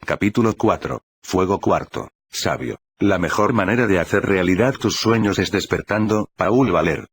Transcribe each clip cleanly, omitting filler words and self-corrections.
Capítulo 4. Fuego cuarto. Sabio. La mejor manera de hacer realidad tus sueños es despertando. Paul Valer.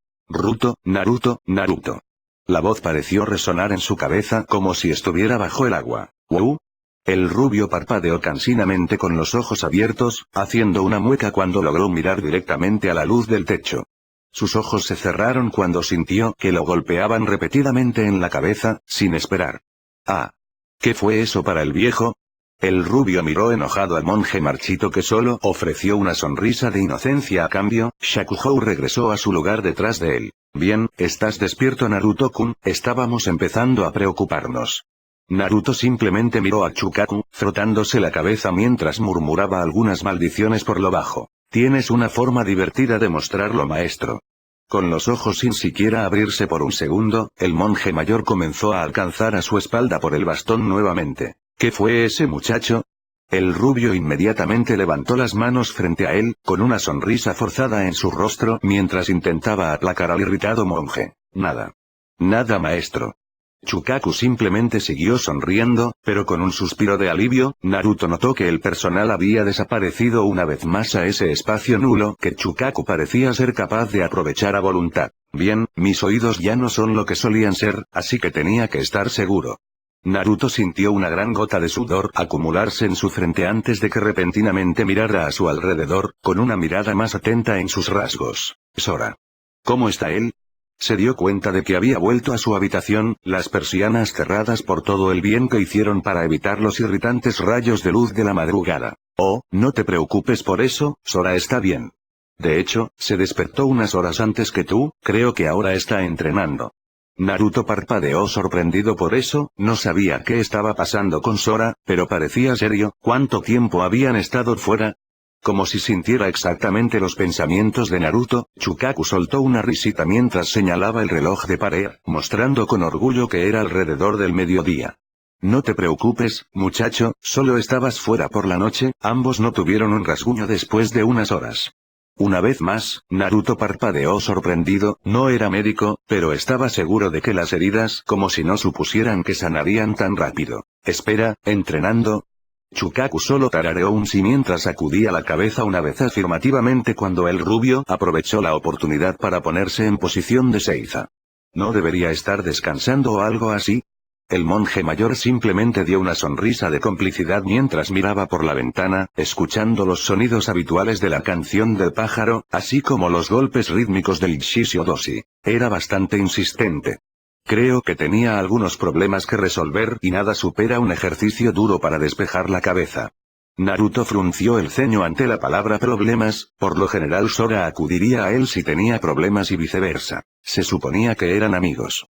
Naruto. La voz pareció resonar en su cabeza como si estuviera bajo el agua. ¿Wow? El rubio parpadeó cansinamente con los ojos abiertos, haciendo una mueca cuando logró mirar directamente a la luz del techo. Sus ojos se cerraron cuando sintió que lo golpeaban repetidamente en la cabeza, sin esperar. Ah. ¿Qué fue eso para el viejo? El rubio miró enojado al monje marchito que solo ofreció una sonrisa de inocencia a cambio. Shakuhou regresó a su lugar detrás de él. Bien, ¿estás despierto Naruto-kun? Estábamos empezando a preocuparnos. Naruto simplemente miró a Chukaku, frotándose la cabeza mientras murmuraba algunas maldiciones por lo bajo. Tienes una forma divertida de mostrarlo, maestro. Con los ojos sin siquiera abrirse por un segundo, el monje mayor comenzó a alcanzar a su espalda por el bastón nuevamente. ¿Qué fue ese muchacho? El rubio inmediatamente levantó las manos frente a él, con una sonrisa forzada en su rostro mientras intentaba aplacar al irritado monje. Nada. Nada, maestro. Chukaku simplemente siguió sonriendo, pero con un suspiro de alivio. Naruto notó que el personal había desaparecido una vez más a ese espacio nulo que Chukaku parecía ser capaz de aprovechar a voluntad. Bien, mis oídos ya no son lo que solían ser, así que tenía que estar seguro. Naruto sintió una gran gota de sudor acumularse en su frente antes de que repentinamente mirara a su alrededor, con una mirada más atenta en sus rasgos. Sora. ¿Cómo está él? Se dio cuenta de que había vuelto a su habitación, las persianas cerradas por todo el bien que hicieron para evitar los irritantes rayos de luz de la madrugada. Oh, no te preocupes por eso, Sora está bien. De hecho, se despertó unas horas antes que tú, creo que ahora está entrenando. Naruto parpadeó sorprendido por eso, no sabía qué estaba pasando con Sora, pero parecía serio. ¿Cuánto tiempo habían estado fuera? Como si sintiera exactamente los pensamientos de Naruto, Chukaku soltó una risita mientras señalaba el reloj de pared, mostrando con orgullo que era alrededor del mediodía. No te preocupes, muchacho, solo estabas fuera por la noche. Ambos no tuvieron un rasguño después de unas horas. Una vez más, Naruto parpadeó sorprendido. No era médico, pero estaba seguro de que las heridas, como si no supusieran que sanarían tan rápido. Espera, ¿entrenando? Chukaku solo tarareó un sí mientras sacudía la cabeza una vez afirmativamente cuando el rubio aprovechó la oportunidad para ponerse en posición de seiza. ¿No debería estar descansando o algo así? El monje mayor simplemente dio una sonrisa de complicidad mientras miraba por la ventana, escuchando los sonidos habituales de la canción del pájaro, así como los golpes rítmicos del Shishidoshi. Era bastante insistente. Creo que tenía algunos problemas que resolver y nada supera un ejercicio duro para despejar la cabeza. Naruto frunció el ceño ante la palabra problemas. Por lo general Sora acudiría a él si tenía problemas y viceversa. Se suponía que eran amigos.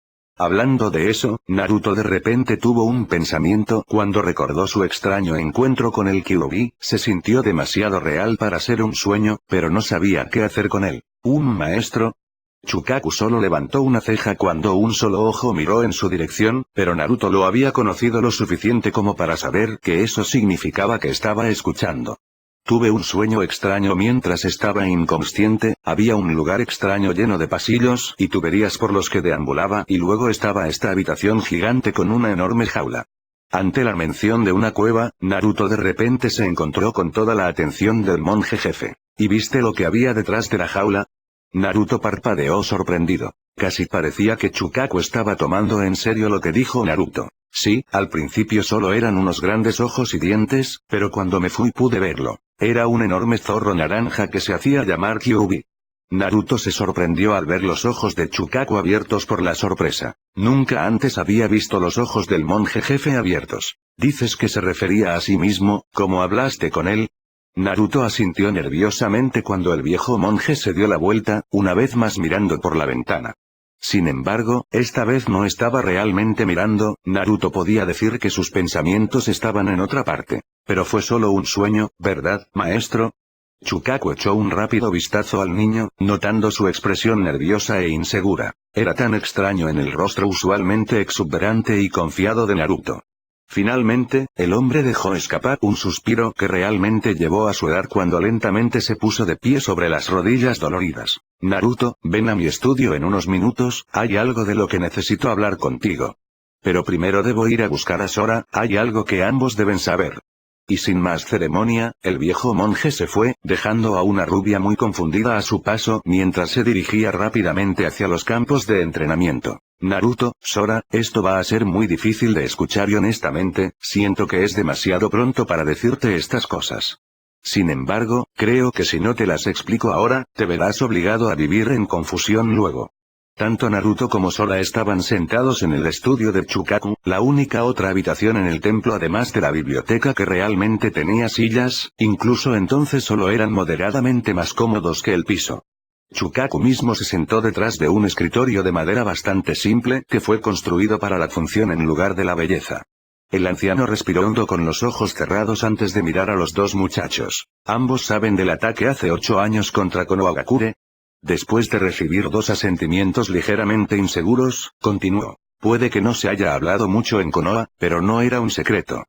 Hablando de eso, Naruto de repente tuvo un pensamiento cuando recordó su extraño encuentro con el Kyuubi. Se sintió demasiado real para ser un sueño, pero no sabía qué hacer con él. ¿Un maestro? Chukaku solo levantó una ceja cuando un solo ojo miró en su dirección, pero Naruto lo había conocido lo suficiente como para saber que eso significaba que estaba escuchando. Tuve un sueño extraño mientras estaba inconsciente. Había un lugar extraño lleno de pasillos y tuberías por los que deambulaba y luego estaba esta habitación gigante con una enorme jaula. Ante la mención de una cueva, Naruto de repente se encontró con toda la atención del monje jefe. ¿Y viste lo que había detrás de la jaula? Naruto parpadeó sorprendido. Casi parecía que Chukaku estaba tomando en serio lo que dijo Naruto. Sí, al principio solo eran unos grandes ojos y dientes, pero cuando me fui pude verlo. Era un enorme zorro naranja que se hacía llamar Kyuubi. Naruto se sorprendió al ver los ojos de Chukaku abiertos por la sorpresa. Nunca antes había visto los ojos del monje jefe abiertos. ¿Dices que se refería a sí mismo? ¿Cómo hablaste con él? Naruto asintió nerviosamente cuando el viejo monje se dio la vuelta, una vez más mirando por la ventana. Sin embargo, esta vez no estaba realmente mirando. Naruto podía decir que sus pensamientos estaban en otra parte. Pero fue solo un sueño, ¿verdad, maestro? Chukaku echó un rápido vistazo al niño, notando su expresión nerviosa e insegura. Era tan extraño en el rostro usualmente exuberante y confiado de Naruto. Finalmente, el hombre dejó escapar un suspiro que realmente llevó a sudar cuando lentamente se puso de pie sobre las rodillas doloridas. Naruto, ven a mi estudio en unos minutos, hay algo de lo que necesito hablar contigo. Pero primero debo ir a buscar a Sora, hay algo que ambos deben saber. Y sin más ceremonia, el viejo monje se fue, dejando a una rubia muy confundida a su paso mientras se dirigía rápidamente hacia los campos de entrenamiento. Naruto, Sora, esto va a ser muy difícil de escuchar y honestamente, siento que es demasiado pronto para decirte estas cosas. Sin embargo, creo que si no te las explico ahora, te verás obligado a vivir en confusión luego. Tanto Naruto como Sora estaban sentados en el estudio de Chukaku, la única otra habitación en el templo además de la biblioteca que realmente tenía sillas, incluso entonces solo eran moderadamente más cómodos que el piso. Chukaku mismo se sentó detrás de un escritorio de madera bastante simple que fue construido para la función en lugar de la belleza. El anciano respiró hondo con los ojos cerrados antes de mirar a los dos muchachos. ¿Ambos saben del ataque hace 8 años contra Konohagakure? Después de recibir dos asentimientos ligeramente inseguros, continuó. Puede que no se haya hablado mucho en Konoha, pero no era un secreto.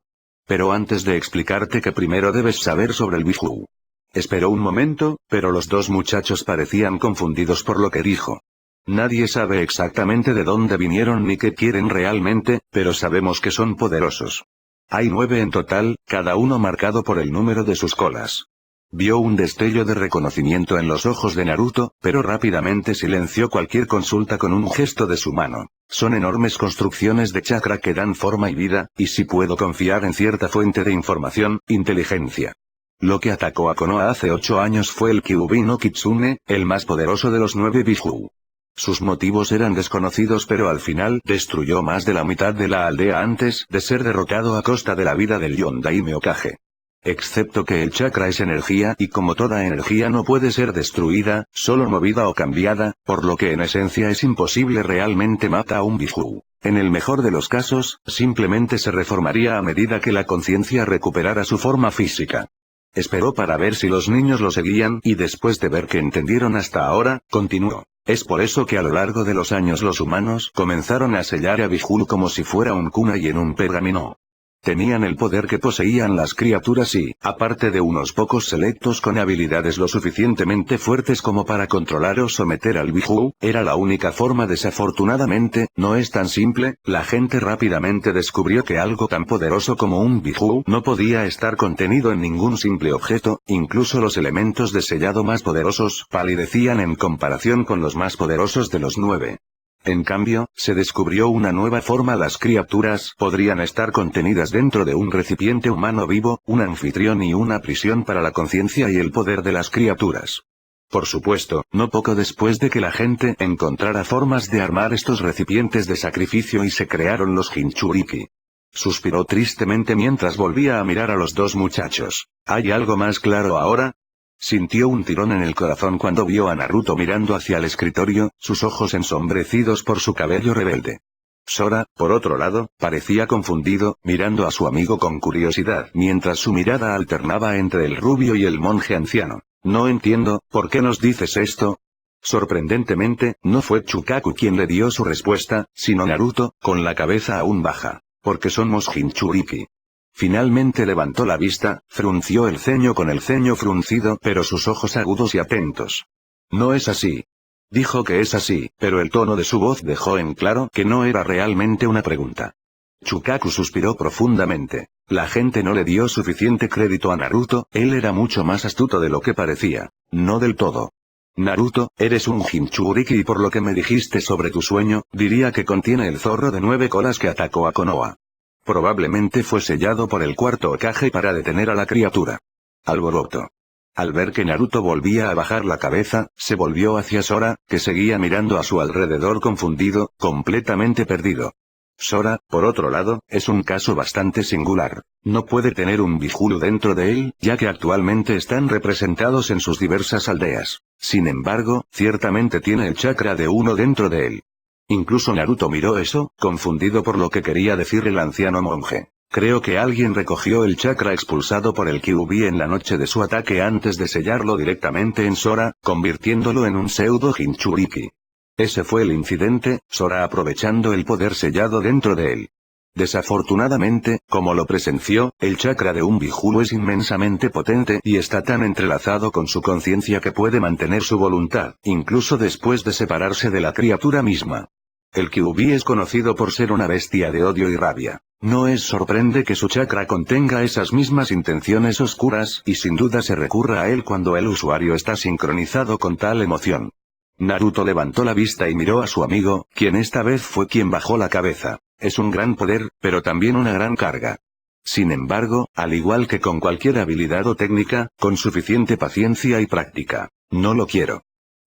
Pero antes de explicarte que primero debes saber sobre el Biju. Esperó un momento, pero los dos muchachos parecían confundidos por lo que dijo. Nadie sabe exactamente de dónde vinieron ni qué quieren realmente, pero sabemos que son poderosos. Hay 9 en total, cada uno marcado por el número de sus colas. Vio un destello de reconocimiento en los ojos de Naruto, pero rápidamente silenció cualquier consulta con un gesto de su mano. Son enormes construcciones de chakra que dan forma y vida, y si puedo confiar en cierta fuente de información, inteligencia. Lo que atacó a Konoha hace 8 años fue el Kyuubi no Kitsune, el más poderoso de los 9 Biju. Sus motivos eran desconocidos pero al final destruyó más de la mitad de la aldea antes de ser derrotado a costa de la vida del Yondaime Hokage. Excepto que el chakra es energía y como toda energía no puede ser destruida, solo movida o cambiada, por lo que en esencia es imposible realmente matar a un Biju. En el mejor de los casos, simplemente se reformaría a medida que la conciencia recuperara su forma física. Esperó para ver si los niños lo seguían y después de ver que entendieron hasta ahora, continuó. Es por eso que a lo largo de los años los humanos comenzaron a sellar a Biju como si fuera un kunai en un pergamino. Tenían el poder que poseían las criaturas y, aparte de unos pocos selectos con habilidades lo suficientemente fuertes como para controlar o someter al Biju, era la única forma. Desafortunadamente, no es tan simple, la gente rápidamente descubrió que algo tan poderoso como un Biju no podía estar contenido en ningún simple objeto, incluso los elementos de sellado más poderosos palidecían en comparación con los más poderosos de los 9. En cambio, se descubrió una nueva forma. Las criaturas podrían estar contenidas dentro de un recipiente humano vivo, un anfitrión y una prisión para la conciencia y el poder de las criaturas. Por supuesto, no poco después de que la gente encontrara formas de armar estos recipientes de sacrificio y se crearon los Jinchuriki. Suspiró tristemente mientras volvía a mirar a los dos muchachos. ¿Hay algo más claro ahora? Sintió un tirón en el corazón cuando vio a Naruto mirando hacia el escritorio, sus ojos ensombrecidos por su cabello rebelde. Sora, por otro lado, parecía confundido, mirando a su amigo con curiosidad, mientras su mirada alternaba entre el rubio y el monje anciano. No entiendo, ¿por qué nos dices esto? Sorprendentemente, no fue Chukaku quien le dio su respuesta, sino Naruto, con la cabeza aún baja. Porque somos Jinchuriki. Finalmente levantó la vista, frunció el ceño con el ceño fruncido pero sus ojos agudos y atentos. No es así. Dijo que es así, pero el tono de su voz dejó en claro que no era realmente una pregunta. Chukaku suspiró profundamente. La gente no le dio suficiente crédito a Naruto, él era mucho más astuto de lo que parecía. No del todo. Naruto, eres un Jinchuriki y por lo que me dijiste sobre tu sueño, diría que contiene el zorro de 9 colas que atacó a Konoha. Probablemente fue sellado por el cuarto Hokage para detener a la criatura. Alboroto. Al ver que Naruto volvía a bajar la cabeza, se volvió hacia Sora, que seguía mirando a su alrededor confundido, completamente perdido. Sora, por otro lado, es un caso bastante singular. No puede tener un Biju dentro de él, ya que actualmente están representados en sus diversas aldeas. Sin embargo, ciertamente tiene el chakra de uno dentro de él. Incluso Naruto miró eso, confundido por lo que quería decir el anciano monje. Creo que alguien recogió el chakra expulsado por el Kyuubi en la noche de su ataque antes de sellarlo directamente en Sora, convirtiéndolo en un pseudo Jinchuriki. Ese fue el incidente, Sora aprovechando el poder sellado dentro de él. Desafortunadamente, como lo presenció, el chakra de un Biju es inmensamente potente y está tan entrelazado con su conciencia que puede mantener su voluntad, incluso después de separarse de la criatura misma. El Kyuubi es conocido por ser una bestia de odio y rabia. No es sorprende que su chakra contenga esas mismas intenciones oscuras, y sin duda se recurra a él cuando el usuario está sincronizado con tal emoción. Naruto levantó la vista y miró a su amigo, quien esta vez fue quien bajó la cabeza. Es un gran poder, pero también una gran carga. Sin embargo, al igual que con cualquier habilidad o técnica, con suficiente paciencia y práctica. No lo quiero.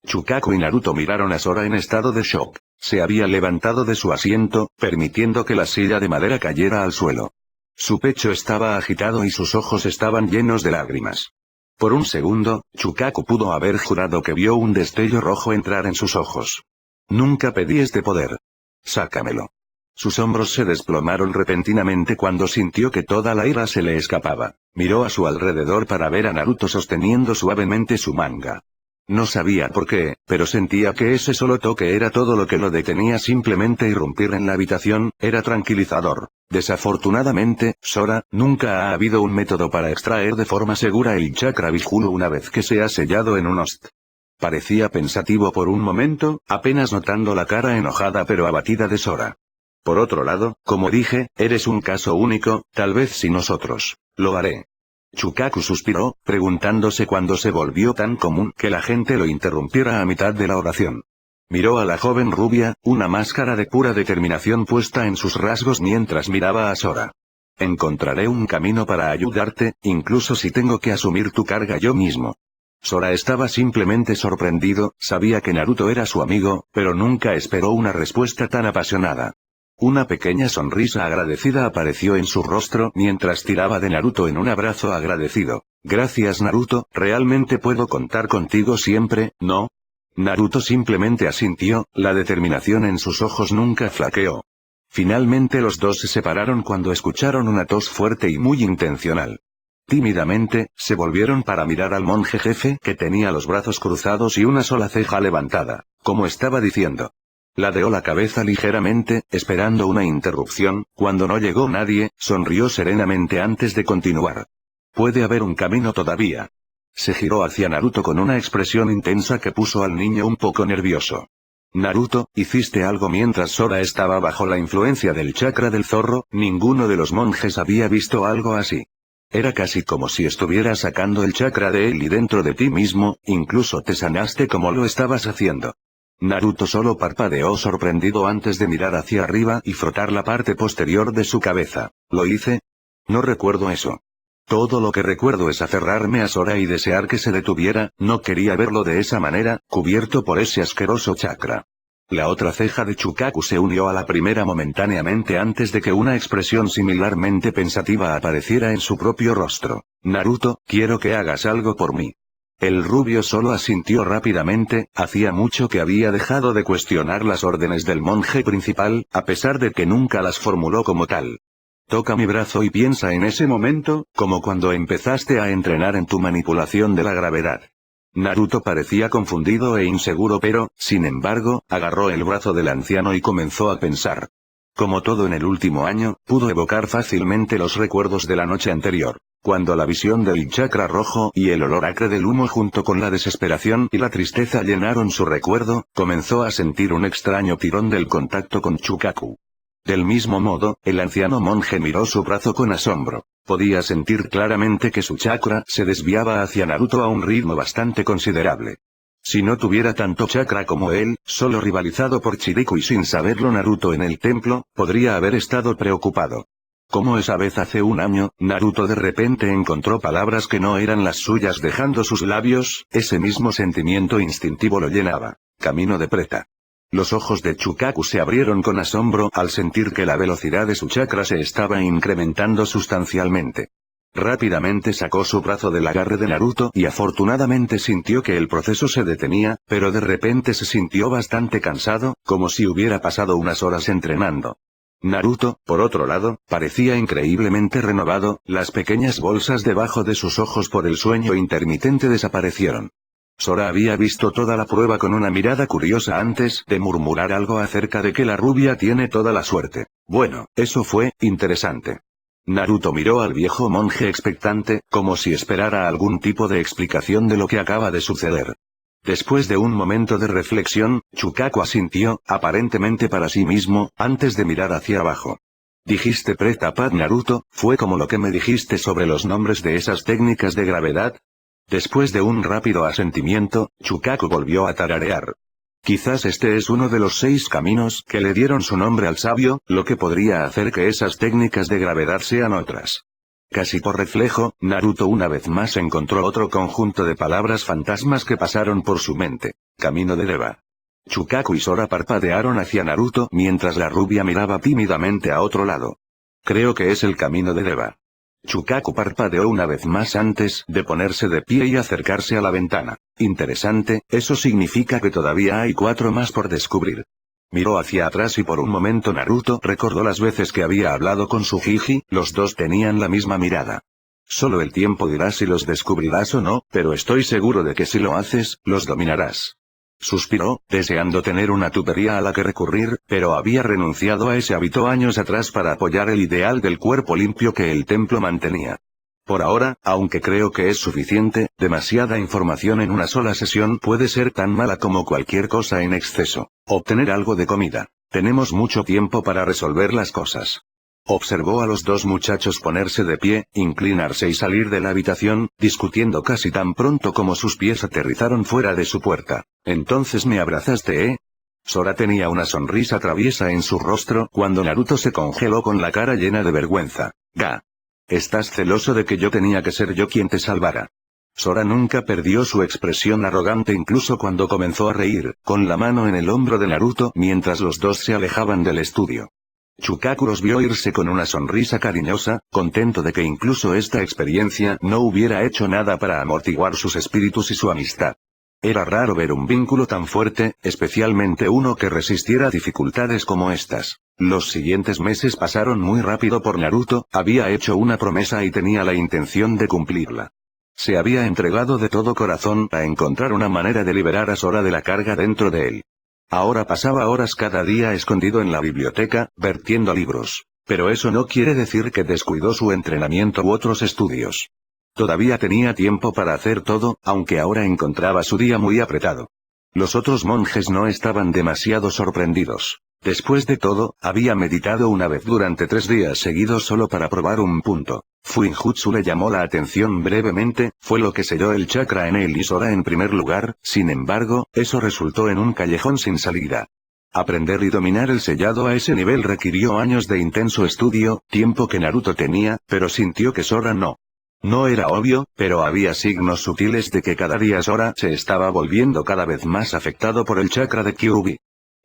Chukaku y Naruto miraron a Sora en estado de shock. Se había levantado de su asiento, permitiendo que la silla de madera cayera al suelo. Su pecho estaba agitado y sus ojos estaban llenos de lágrimas. Por un segundo, Chukaku pudo haber jurado que vio un destello rojo entrar en sus ojos. Nunca pedí este poder. Sácamelo. Sus hombros se desplomaron repentinamente cuando sintió que toda la ira se le escapaba. Miró a su alrededor para ver a Naruto sosteniendo suavemente su manga. No sabía por qué, pero sentía que ese solo toque era todo lo que lo detenía. Simplemente irrumpir en la habitación, era tranquilizador. Desafortunadamente, Sora, nunca ha habido un método para extraer de forma segura el chakra Bishulu una vez que se ha sellado en un host. Parecía pensativo por un momento, apenas notando la cara enojada pero abatida de Sora. Por otro lado, como dije, eres un caso único, tal vez sin nosotros. Lo haré. Chukaku suspiró, preguntándose cuándo se volvió tan común que la gente lo interrumpiera a mitad de la oración. Miró a la joven rubia, una máscara de pura determinación puesta en sus rasgos mientras miraba a Sora. Encontraré un camino para ayudarte, incluso si tengo que asumir tu carga yo mismo. Sora estaba simplemente sorprendido, sabía que Naruto era su amigo, pero nunca esperó una respuesta tan apasionada. Una pequeña sonrisa agradecida apareció en su rostro mientras tiraba de Naruto en un abrazo agradecido. Gracias Naruto, realmente puedo contar contigo siempre, ¿no? Naruto simplemente asintió, la determinación en sus ojos nunca flaqueó. Finalmente los dos se separaron cuando escucharon una tos fuerte y muy intencional. Tímidamente, se volvieron para mirar al monje jefe que tenía los brazos cruzados y una sola ceja levantada, como estaba diciendo. Ladeó la cabeza ligeramente, esperando una interrupción. Cuando no llegó nadie, sonrió serenamente antes de continuar. Puede haber un camino todavía. Se giró hacia Naruto con una expresión intensa que puso al niño un poco nervioso. Naruto, hiciste algo mientras Sora estaba bajo la influencia del chakra del zorro. Ninguno de los monjes había visto algo así. Era casi como si estuvieras sacando el chakra de él y dentro de ti mismo, incluso te sanaste como lo estabas haciendo. Naruto solo parpadeó sorprendido antes de mirar hacia arriba y frotar la parte posterior de su cabeza. ¿Lo hice? No recuerdo eso. Todo lo que recuerdo es aferrarme a Sora y desear que se detuviera. No quería verlo de esa manera, cubierto por ese asqueroso chakra. La otra ceja de Chukaku se unió a la primera momentáneamente antes de que una expresión similarmente pensativa apareciera en su propio rostro. Naruto, quiero que hagas algo por mí. El rubio solo asintió rápidamente, hacía mucho que había dejado de cuestionar las órdenes del monje principal, a pesar de que nunca las formuló como tal. Toca mi brazo y piensa en ese momento, como cuando empezaste a entrenar en tu manipulación de la gravedad. Naruto parecía confundido e inseguro pero, sin embargo, agarró el brazo del anciano y comenzó a pensar. Como todo en el último año, pudo evocar fácilmente los recuerdos de la noche anterior. Cuando la visión del chakra rojo y el olor acre del humo junto con la desesperación y la tristeza llenaron su recuerdo, comenzó a sentir un extraño tirón del contacto con Chukaku. Del mismo modo, el anciano monje miró su brazo con asombro. Podía sentir claramente que su chakra se desviaba hacia Naruto a un ritmo bastante considerable. Si no tuviera tanto chakra como él, solo rivalizado por Chiriku y sin saberlo Naruto en el templo, podría haber estado preocupado. Como esa vez hace un año, Naruto de repente encontró palabras que no eran las suyas dejando sus labios, ese mismo sentimiento instintivo lo llenaba. Camino de preta. Los ojos de Chukaku se abrieron con asombro al sentir que la velocidad de su chakra se estaba incrementando sustancialmente. Rápidamente sacó su brazo del agarre de Naruto y afortunadamente sintió que el proceso se detenía, pero de repente se sintió bastante cansado, como si hubiera pasado unas horas entrenando. Naruto, por otro lado, parecía increíblemente renovado, las pequeñas bolsas debajo de sus ojos por el sueño intermitente desaparecieron. Sora había visto toda la prueba con una mirada curiosa antes de murmurar algo acerca de que la rubia tiene toda la suerte. Bueno, eso fue interesante. Naruto miró al viejo monje expectante, como si esperara algún tipo de explicación de lo que acaba de suceder. Después de un momento de reflexión, Chukaku asintió, aparentemente para sí mismo, antes de mirar hacia abajo. Dijiste Preta-Pat Naruto, ¿fue como lo que me dijiste sobre los nombres de esas técnicas de gravedad? Después de un rápido asentimiento, Chukaku volvió a tararear. Quizás este es uno de los 6 caminos que le dieron su nombre al sabio, lo que podría hacer que esas técnicas de gravedad sean otras. Casi por reflejo, Naruto una vez más encontró otro conjunto de palabras fantasmas que pasaron por su mente. Camino de Deva. Chukaku y Sora parpadearon hacia Naruto mientras la rubia miraba tímidamente a otro lado. Creo que es el camino de Deva. Chukaku parpadeó una vez más antes de ponerse de pie y acercarse a la ventana. Interesante, eso significa que todavía hay 4 más por descubrir. Miró hacia atrás y por un momento Naruto recordó las veces que había hablado con Tsujiji, los dos tenían la misma mirada. Solo el tiempo dirá si los descubrirás o no, pero estoy seguro de que si lo haces, los dominarás. Suspiró, deseando tener una tubería a la que recurrir, pero había renunciado a ese hábito años atrás para apoyar el ideal del cuerpo limpio que el templo mantenía. Por ahora, aunque creo que es suficiente, demasiada información en una sola sesión puede ser tan mala como cualquier cosa en exceso. Obtener algo de comida. Tenemos mucho tiempo para resolver las cosas. Observó a los 2 muchachos ponerse de pie, inclinarse y salir de la habitación, discutiendo casi tan pronto como sus pies aterrizaron fuera de su puerta. Entonces me abrazaste, ¿eh? Sora tenía una sonrisa traviesa en su rostro cuando Naruto se congeló con la cara llena de vergüenza. Ga. ¿Estás celoso de que yo tenía que ser yo quien te salvara? Sora nunca perdió su expresión arrogante incluso cuando comenzó a reír, con la mano en el hombro de Naruto mientras los dos se alejaban del estudio. Chukaku los vio irse con una sonrisa cariñosa, contento de que incluso esta experiencia no hubiera hecho nada para amortiguar sus espíritus y su amistad. Era raro ver un vínculo tan fuerte, especialmente uno que resistiera dificultades como estas. Los siguientes meses pasaron muy rápido por Naruto, había hecho una promesa y tenía la intención de cumplirla. Se había entregado de todo corazón a encontrar una manera de liberar a Sora de la carga dentro de él. Ahora pasaba horas cada día escondido en la biblioteca, vertiendo libros. Pero eso no quiere decir que descuidó su entrenamiento u otros estudios. Todavía tenía tiempo para hacer todo, aunque ahora encontraba su día muy apretado. Los otros monjes no estaban demasiado sorprendidos. Después de todo, había meditado una vez durante 3 días seguidos solo para probar un punto. Fuinjutsu le llamó la atención brevemente, fue lo que selló el chakra en él y Sora en primer lugar, sin embargo, eso resultó en un callejón sin salida. Aprender y dominar el sellado a ese nivel requirió años de intenso estudio, tiempo que Naruto tenía, pero sintió que Sora no. No era obvio, pero había signos sutiles de que cada día Sora se estaba volviendo cada vez más afectado por el chakra de Kyuubi.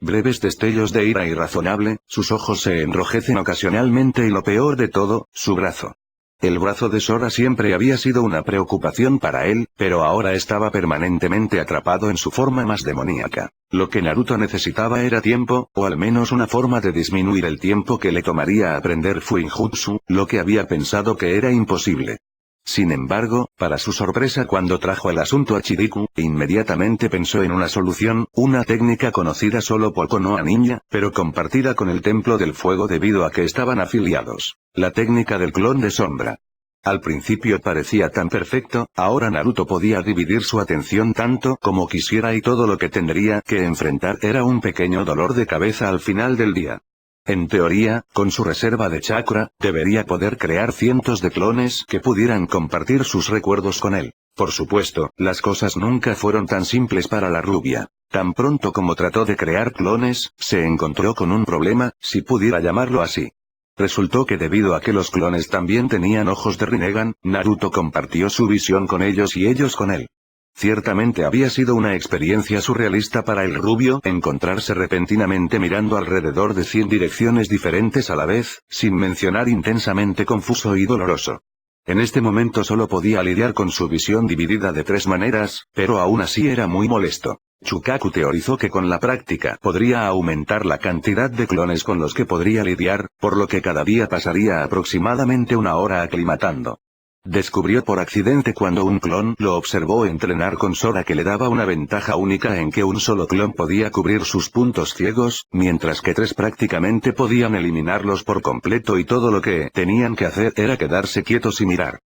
Breves destellos de ira irrazonable, sus ojos se enrojecen ocasionalmente y lo peor de todo, su brazo. El brazo de Sora siempre había sido una preocupación para él, pero ahora estaba permanentemente atrapado en su forma más demoníaca. Lo que Naruto necesitaba era tiempo, o al menos una forma de disminuir el tiempo que le tomaría aprender Fuinjutsu, lo que había pensado que era imposible. Sin embargo, para su sorpresa cuando trajo el asunto a Chiriku, inmediatamente pensó en una solución, una técnica conocida solo por Konoha Ninja, pero compartida con el Templo del Fuego debido a que estaban afiliados. La técnica del clon de sombra. Al principio parecía tan perfecto, ahora Naruto podía dividir su atención tanto como quisiera y todo lo que tendría que enfrentar era un pequeño dolor de cabeza al final del día. En teoría, con su reserva de chakra, debería poder crear cientos de clones que pudieran compartir sus recuerdos con él. Por supuesto, las cosas nunca fueron tan simples para la rubia. Tan pronto como trató de crear clones, se encontró con un problema, si pudiera llamarlo así. Resultó que debido a que los clones también tenían ojos de Rinnegan, Naruto compartió su visión con ellos y ellos con él. Ciertamente había sido una experiencia surrealista para el rubio encontrarse repentinamente mirando alrededor de 100 direcciones diferentes a la vez, sin mencionar intensamente confuso y doloroso. En este momento solo podía lidiar con su visión dividida de 3 maneras, pero aún así era muy molesto. Chukaku teorizó que con la práctica podría aumentar la cantidad de clones con los que podría lidiar, por lo que cada día pasaría aproximadamente 1 hora aclimatando. Descubrió por accidente cuando un clon lo observó entrenar con Sora que le daba una ventaja única en que un solo clon podía cubrir sus puntos ciegos, mientras que 3 prácticamente podían eliminarlos por completo y todo lo que tenían que hacer era quedarse quietos y mirar.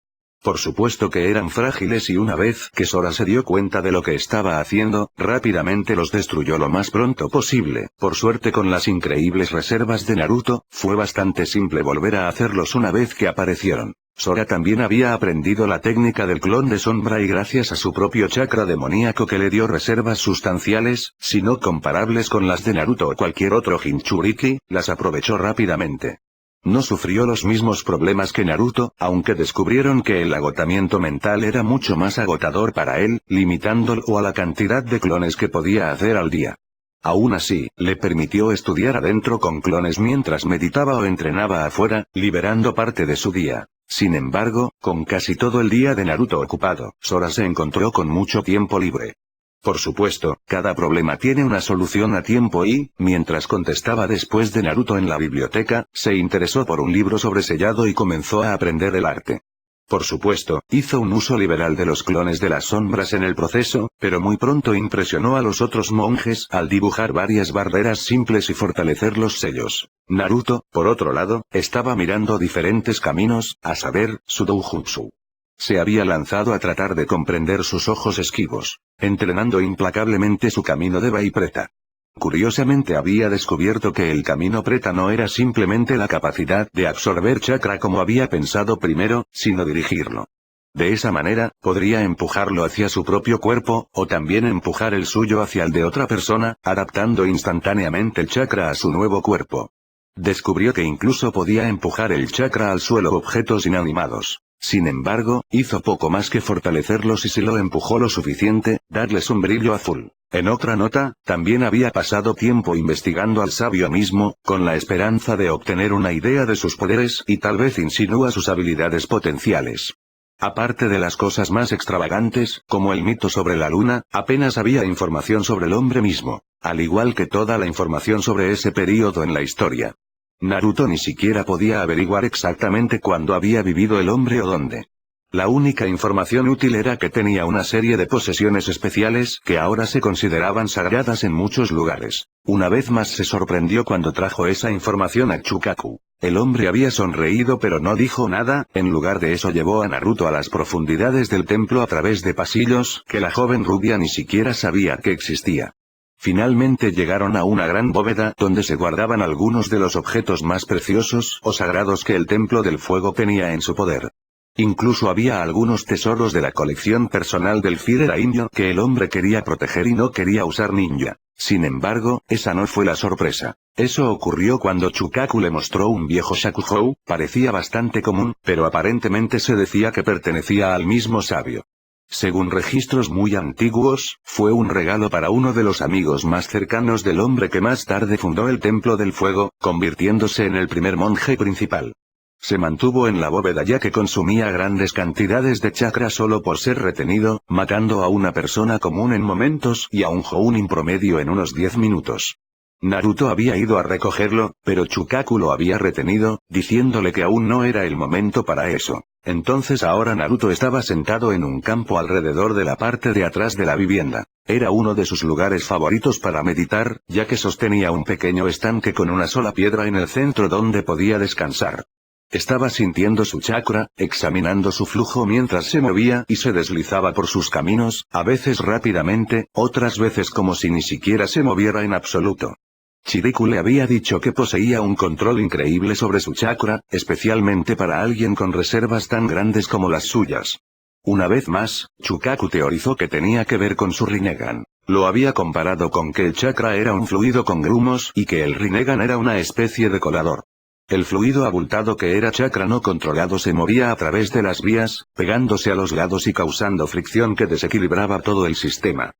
Por supuesto que eran frágiles y una vez que Sora se dio cuenta de lo que estaba haciendo, rápidamente los destruyó lo más pronto posible. Por suerte con las increíbles reservas de Naruto, fue bastante simple volver a hacerlos una vez que aparecieron. Sora también había aprendido la técnica del clon de sombra y gracias a su propio chakra demoníaco que le dio reservas sustanciales, si no comparables con las de Naruto o cualquier otro Jinchuriki, las aprovechó rápidamente. No sufrió los mismos problemas que Naruto, aunque descubrieron que el agotamiento mental era mucho más agotador para él, limitándolo a la cantidad de clones que podía hacer al día. Aún así, le permitió estudiar adentro con clones mientras meditaba o entrenaba afuera, liberando parte de su día. Sin embargo, con casi todo el día de Naruto ocupado, Sora se encontró con mucho tiempo libre. Por supuesto, cada problema tiene una solución a tiempo y, mientras contestaba después de Naruto en la biblioteca, se interesó por un libro sobre sellado y comenzó a aprender el arte. Por supuesto, hizo un uso liberal de los clones de las sombras en el proceso, pero muy pronto impresionó a los otros monjes al dibujar varias barreras simples y fortalecer los sellos. Naruto, por otro lado, estaba mirando diferentes caminos, a saber, su doujutsu. Se había lanzado a tratar de comprender sus ojos esquivos, entrenando implacablemente su camino de Bai Preta. Curiosamente había descubierto que el camino Preta no era simplemente la capacidad de absorber chakra como había pensado primero, sino dirigirlo. De esa manera, podría empujarlo hacia su propio cuerpo, o también empujar el suyo hacia el de otra persona, adaptando instantáneamente el chakra a su nuevo cuerpo. Descubrió que incluso podía empujar el chakra al suelo o objetos inanimados. Sin embargo, hizo poco más que fortalecerlos y si lo empujó lo suficiente, darles un brillo azul. En otra nota, también había pasado tiempo investigando al sabio mismo, con la esperanza de obtener una idea de sus poderes y tal vez insinúa sus habilidades potenciales. Aparte de las cosas más extravagantes, como el mito sobre la luna, apenas había información sobre el hombre mismo, al igual que toda la información sobre ese período en la historia. Naruto ni siquiera podía averiguar exactamente cuándo había vivido el hombre o dónde. La única información útil era que tenía una serie de posesiones especiales que ahora se consideraban sagradas en muchos lugares. Una vez más se sorprendió cuando trajo esa información a Chukaku. El hombre había sonreído pero no dijo nada, en lugar de eso llevó a Naruto a las profundidades del templo a través de pasillos que la joven rubia ni siquiera sabía que existía. Finalmente llegaron a una gran bóveda donde se guardaban algunos de los objetos más preciosos o sagrados que el Templo del Fuego tenía en su poder. Incluso había algunos tesoros de la colección personal del Fidera indio que el hombre quería proteger y no quería usar ninja. Sin embargo, esa no fue la sorpresa. Eso ocurrió cuando Chukaku le mostró un viejo shakuhou, parecía bastante común, pero aparentemente se decía que pertenecía al mismo sabio. Según registros muy antiguos, fue un regalo para uno de los amigos más cercanos del hombre que más tarde fundó el Templo del Fuego, convirtiéndose en el primer monje principal. Se mantuvo en la bóveda ya que consumía grandes cantidades de chakra solo por ser retenido, matando a una persona común en momentos y a un Jounin promedio en unos 10 minutos. Naruto había ido a recogerlo, pero Chukaku lo había retenido, diciéndole que aún no era el momento para eso. Entonces ahora Naruto estaba sentado en un campo alrededor de la parte de atrás de la vivienda. Era uno de sus lugares favoritos para meditar, ya que sostenía un pequeño estanque con una sola piedra en el centro donde podía descansar. Estaba sintiendo su chakra, examinando su flujo mientras se movía y se deslizaba por sus caminos, a veces rápidamente, otras veces como si ni siquiera se moviera en absoluto. Chiriku le había dicho que poseía un control increíble sobre su chakra, especialmente para alguien con reservas tan grandes como las suyas. Una vez más, Chukaku teorizó que tenía que ver con su Rinnegan. Lo había comparado con que el chakra era un fluido con grumos y que el Rinnegan era una especie de colador. El fluido abultado que era chakra no controlado se movía a través de las vías, pegándose a los lados y causando fricción que desequilibraba todo el sistema.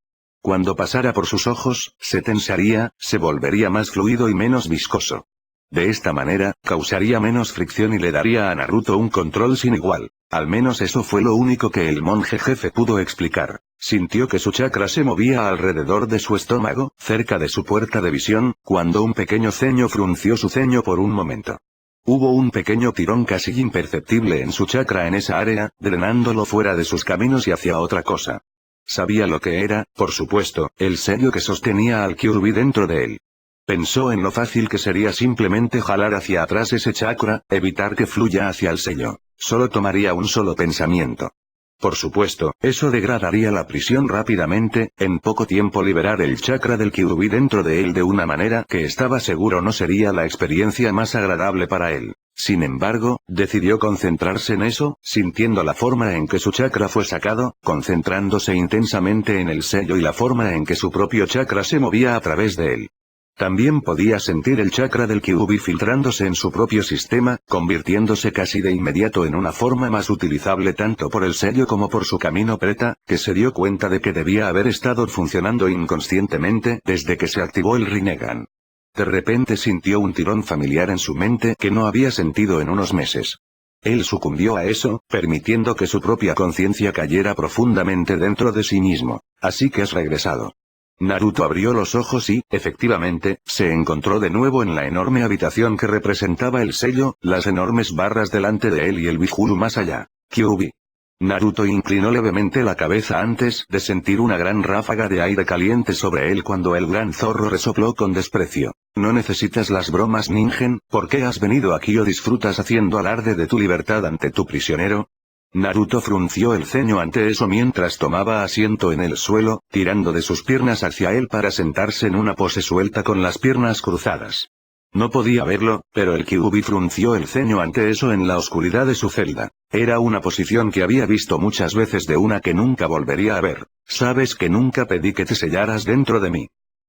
Cuando pasara por sus ojos, se tensaría, se volvería más fluido y menos viscoso. De esta manera, causaría menos fricción y le daría a Naruto un control sin igual. Al menos eso fue lo único que el monje jefe pudo explicar. Sintió que su chakra se movía alrededor de su estómago, cerca de su puerta de visión, cuando un pequeño ceño frunció su ceño por un momento. Hubo un pequeño tirón casi imperceptible en su chakra en esa área, drenándolo fuera de sus caminos y hacia otra cosa. Sabía lo que era, por supuesto, el sello que sostenía al Kyuubi dentro de él. Pensó en lo fácil que sería simplemente jalar hacia atrás ese chakra, evitar que fluya hacia el sello. solo tomaría un solo pensamiento. Por supuesto, eso degradaría la prisión rápidamente, en poco tiempo liberar el chakra del Kyuubi dentro de él de una manera que estaba seguro no sería la experiencia más agradable para él. Sin embargo, decidió concentrarse en eso, sintiendo la forma en que su chakra fue sacado, concentrándose intensamente en el sello y la forma en que su propio chakra se movía a través de él. También podía sentir el chakra del Kyuubi filtrándose en su propio sistema, convirtiéndose casi de inmediato en una forma más utilizable tanto por el sello como por su camino preta, que se dio cuenta de que debía haber estado funcionando inconscientemente desde que se activó el Rinnegan. De repente sintió un tirón familiar en su mente que no había sentido en unos meses. Él sucumbió a eso, permitiendo que su propia conciencia cayera profundamente dentro de sí mismo. Así que has regresado. Naruto abrió los ojos y, efectivamente, se encontró de nuevo en la enorme habitación que representaba el sello, las enormes barras delante de él y el Bihuru más allá. Kyuubi. Naruto inclinó levemente la cabeza antes de sentir una gran ráfaga de aire caliente sobre él cuando el gran zorro resopló con desprecio. No necesitas las bromas, Ningen, ¿por qué has venido aquí o disfrutas haciendo alarde de tu libertad ante tu prisionero? Naruto frunció el ceño ante eso mientras tomaba asiento en el suelo, tirando de sus piernas hacia él para sentarse en una pose suelta con las piernas cruzadas. No podía verlo, pero el Kyuubi frunció el ceño ante eso en la oscuridad de su celda. Era una posición que había visto muchas veces de una que nunca volvería a ver. Sabes que nunca pedí que te sellaras dentro de mí.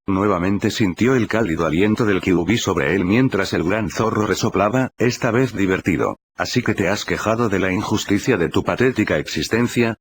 Nuevamente sintió el cálido aliento del Kyuubi sobre él mientras el gran zorro resoplaba, esta vez divertido. ¿Así que te has quejado de la injusticia de tu patética existencia?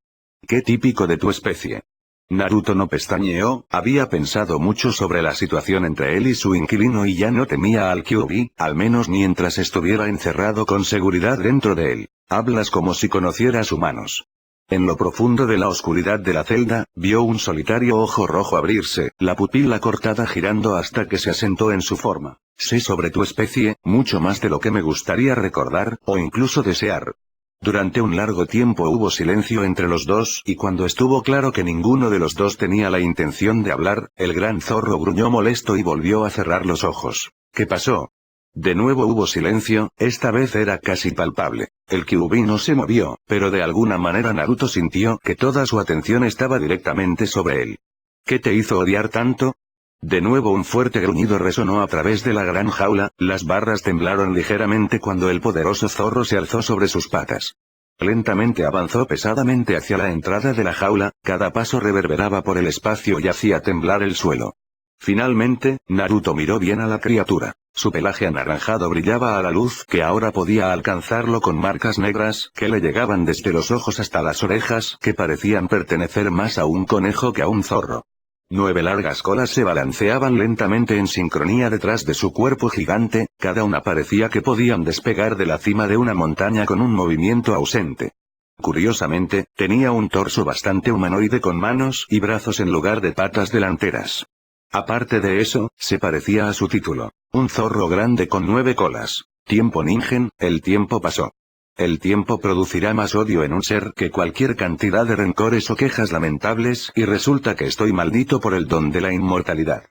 ¡Qué típico de tu especie! Naruto no pestañeó, había pensado mucho sobre la situación entre él y su inquilino y ya no temía al Kyuubi, al menos mientras estuviera encerrado con seguridad dentro de él. Hablas como si conocieras humanos. En lo profundo de la oscuridad de la celda, vio un solitario ojo rojo abrirse, la pupila cortada girando hasta que se asentó en su forma. Sé sobre tu especie, mucho más de lo que me gustaría recordar, o incluso desear. Durante un largo tiempo hubo silencio entre los dos y cuando estuvo claro que ninguno de los dos tenía la intención de hablar, el gran zorro gruñó molesto y volvió a cerrar los ojos. ¿Qué pasó? De nuevo hubo silencio, esta vez era casi palpable. El Kyuubi no se movió, pero de alguna manera Naruto sintió que toda su atención estaba directamente sobre él. ¿Qué te hizo odiar tanto? De nuevo un fuerte gruñido resonó a través de la gran jaula, las barras temblaron ligeramente cuando el poderoso zorro se alzó sobre sus patas. Lentamente avanzó pesadamente hacia la entrada de la jaula, cada paso reverberaba por el espacio y hacía temblar el suelo. Finalmente, Naruto miró bien a la criatura. Su pelaje anaranjado brillaba a la luz que ahora podía alcanzarlo con marcas negras que le llegaban desde los ojos hasta las orejas que parecían pertenecer más a un conejo que a un zorro. 9 largas colas se balanceaban lentamente en sincronía detrás de su cuerpo gigante, cada una parecía que podían despegar de la cima de una montaña con un movimiento ausente. Curiosamente, tenía un torso bastante humanoide con manos y brazos en lugar de patas delanteras. Aparte de eso, se parecía a su título. Un zorro grande con 9 colas. Tiempo Ningen, el tiempo pasó. El tiempo producirá más odio en un ser que cualquier cantidad de rencores o quejas lamentables y resulta que estoy maldito por el don de la inmortalidad.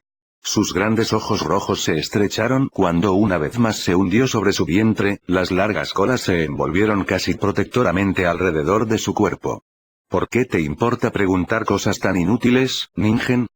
Sus grandes ojos rojos se estrecharon cuando una vez más se hundió sobre su vientre, las largas colas se envolvieron casi protectoramente alrededor de su cuerpo. ¿Por qué te importa preguntar cosas tan inútiles, Ningen?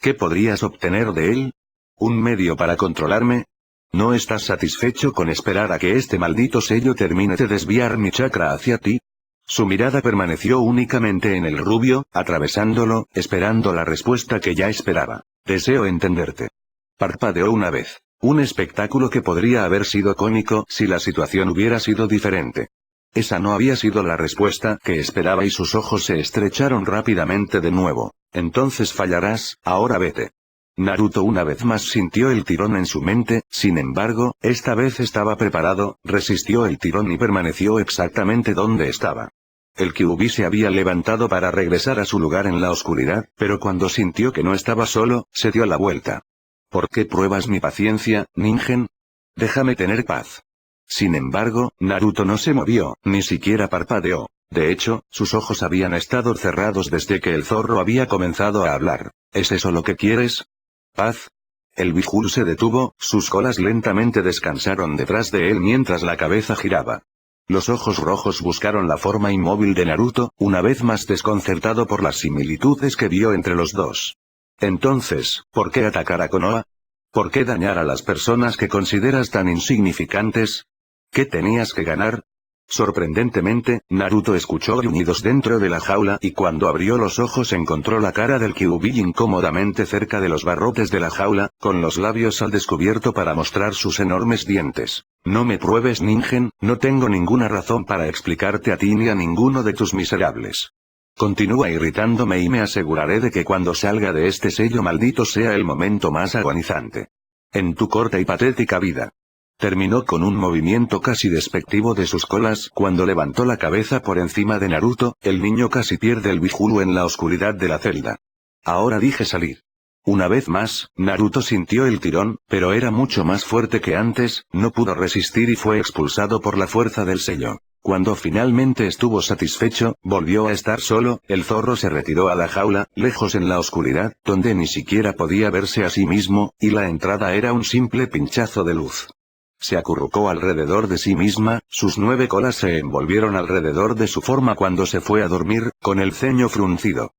¿Qué podrías obtener de él? ¿Un medio para controlarme? ¿No estás satisfecho con esperar a que este maldito sello termine de desviar mi chakra hacia ti? Su mirada permaneció únicamente en el rubio, atravesándolo, esperando la respuesta que ya esperaba. Deseo entenderte. Parpadeó una vez. Un espectáculo que podría haber sido cómico si la situación hubiera sido diferente. Esa no había sido la respuesta que esperaba y sus ojos se estrecharon rápidamente de nuevo. Entonces fallarás, ahora vete. Naruto una vez más sintió el tirón en su mente, sin embargo, esta vez estaba preparado, resistió el tirón y permaneció exactamente donde estaba. El Kyuubi se había levantado para regresar a su lugar en la oscuridad, pero cuando sintió que no estaba solo, se dio la vuelta. ¿Por qué pruebas mi paciencia, Ningen? Déjame tener paz. Sin embargo, Naruto no se movió, ni siquiera parpadeó. De hecho, sus ojos habían estado cerrados desde que el zorro había comenzado a hablar. ¿Es eso lo que quieres? ¿Paz? El Bihuru se detuvo, sus colas lentamente descansaron detrás de él mientras la cabeza giraba. Los ojos rojos buscaron la forma inmóvil de Naruto, una vez más desconcertado por las similitudes que vio entre los dos. Entonces, ¿por qué atacar a Konoha? ¿Por qué dañar a las personas que consideras tan insignificantes? ¿Qué tenías que ganar? Sorprendentemente, Naruto escuchó gruñidos dentro de la jaula y cuando abrió los ojos encontró la cara del Kyuubi incómodamente cerca de los barrotes de la jaula, con los labios al descubierto para mostrar sus enormes dientes. No me pruebes Ningen, no tengo ninguna razón para explicarte a ti ni a ninguno de tus miserables. Continúa irritándome y me aseguraré de que cuando salga de este sello maldito sea el momento más agonizante en tu corta y patética vida. Terminó con un movimiento casi despectivo de sus colas cuando levantó la cabeza por encima de Naruto, el niño casi pierde el vigulu en la oscuridad de la celda. Ahora dije salir. Una vez más, Naruto sintió el tirón, pero era mucho más fuerte que antes, no pudo resistir y fue expulsado por la fuerza del sello. Cuando finalmente estuvo satisfecho, volvió a estar solo, el zorro se retiró a la jaula, lejos en la oscuridad, donde ni siquiera podía verse a sí mismo, y la entrada era un simple pinchazo de luz. Se acurrucó alrededor de sí misma, sus 9 colas se envolvieron alrededor de su forma cuando se fue a dormir, con el ceño fruncido.